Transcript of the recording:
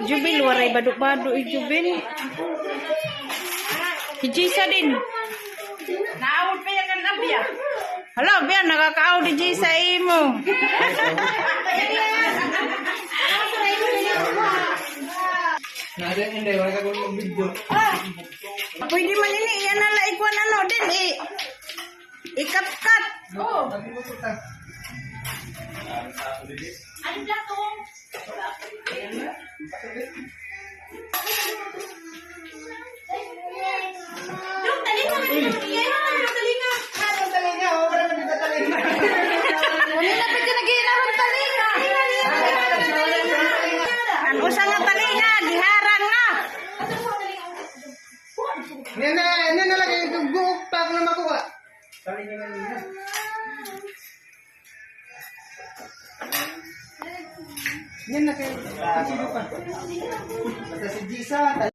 Jubil, waray baduk-baduk Jubil. Jisa din. Naawad pa yan ang labi ah. Hala, biyan, nakakaaw di Jisa imo. Hindi, wala ka kung video. Pwede man ini, yan nala ikuan ano din eh. Ikat-kat. Oo. Ano na to? Yung talinga na yung talinga. Anong talinga? Wala man dito talinga. Kanina pa ka nag-iinahon talinga. Ang usang nga talinga, giharang na. Yan na lagi yung buhok pa ako na makuha. Talinga na niya. Yan na kayo. Basta si Jisa.